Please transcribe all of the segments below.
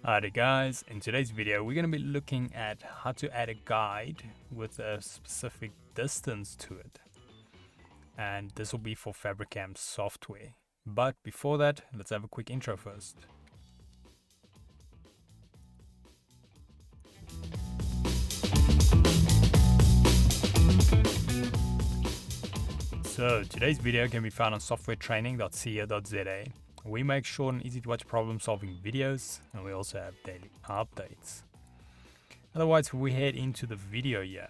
Alright guys, in today's video we're going to be looking at how to add a guide with a specific distance to it, and this will be for FabriCAM software. But before that, let's have a quick intro first. So today's video can be found on softwaretraining.co.za. We make short and easy to watch problem solving videos, and we also have daily updates. Otherwise, we head into the video here.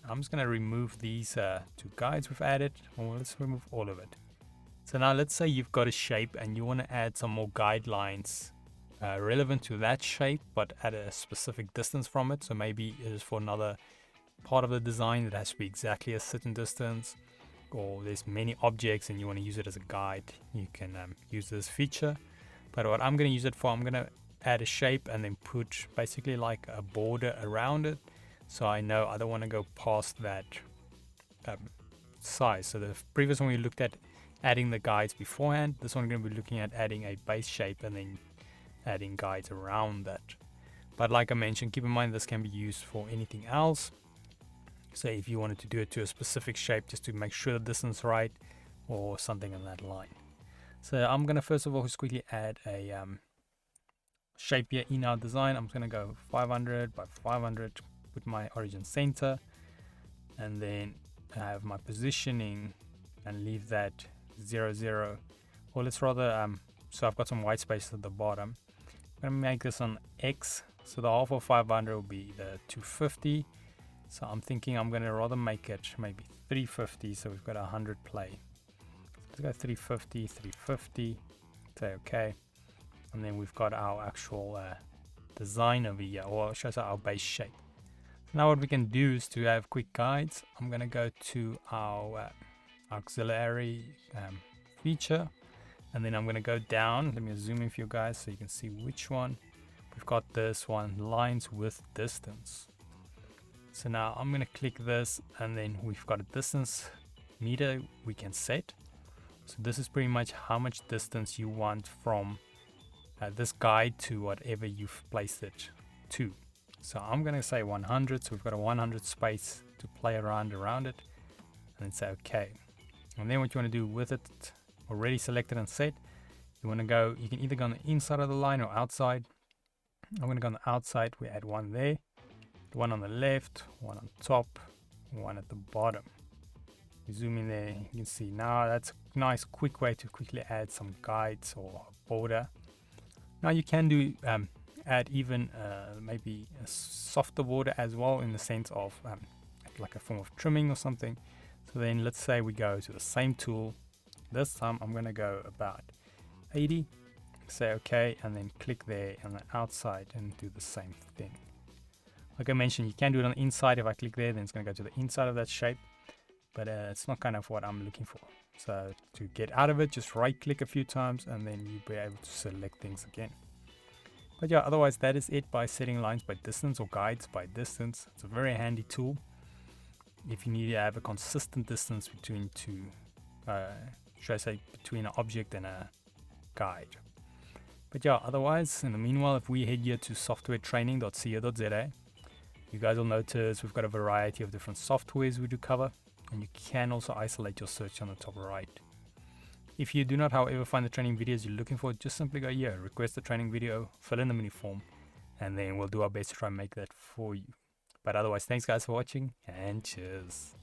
I'm just going to remove these two guides we've added. Well, let's remove all of it. So now let's say you've got a shape and you want to add some more guidelines relevant to that shape, but at a specific distance from it. So maybe it is for another part of the design that has to be exactly a certain distance, or there's many objects and you want to use it as a guide. You can use this feature, but what I'm going to use it for, I'm going to add a shape and then put basically like a border around it, so I know I don't want to go past that size. So the previous one we looked at adding the guides beforehand. This one we're going to be looking at adding a base shape and then adding guides around that. But like I mentioned, keep in mind this can be used for anything else. Say if you wanted to do it to a specific shape just to make sure the distance right, or something on that line. So I'm going to first of all just quickly add a shape here in our design. I'm going to go 500 by 500 with my origin center, and then I have my positioning and leave that 0 0, or let's rather so I've got some white space at the bottom. I'm going to make this on X, so the half of 500 will be the 250. So I'm thinking I'm going to rather make it maybe 350, so we've got 100 play. Let's go 350, 350, say okay. And then we've got our actual design over here, or should I say our base shape. Now what we can do is to have quick guides. I'm going to go to our auxiliary feature, and then I'm going to go down. Let me zoom in for you guys so you can see which one. We've got this one, lines with distance. So now I'm going to click this, and then we've got a distance meter we can set. So this is pretty much how much distance you want from this guide to whatever you've placed it to. So I'm going to say 100, so we've got a 100 space to play around it, and then say OK. And then what you want to do with it already selected and set, you want to go, you can either go on the inside of the line or outside. I'm going to go on the outside. We add one there, one on the left, one on top, one at the bottom. You zoom in there, you can see now that's a nice quick way to quickly add some guides or border. Now you can do add even maybe a softer border as well, in the sense of like a form of trimming or something. So then let's say we go to the same tool. This time I'm going to go about 80, say OK, and then click there on the outside and do the same thing. Like I mentioned, you can do it on the inside. If I click there, then it's going to go to the inside of that shape, but it's not kind of what I'm looking for. So to get out of it, just right click a few times and then you'll be able to select things again. But yeah, otherwise that is it by setting lines by distance or guides by distance. It's a very handy tool if you need to have a consistent distance between two, should I say, between an object and a guide. But yeah, otherwise, in the meanwhile, if we head here to softwaretraining.co.za, you guys will notice we've got a variety of different softwares we do cover, and you can also isolate your search on the top right. If you do not, however, find the training videos you're looking for, just simply go here, request the training video, fill in the mini form, and then we'll do our best to try and make that for you. But otherwise, thanks guys for watching, and cheers.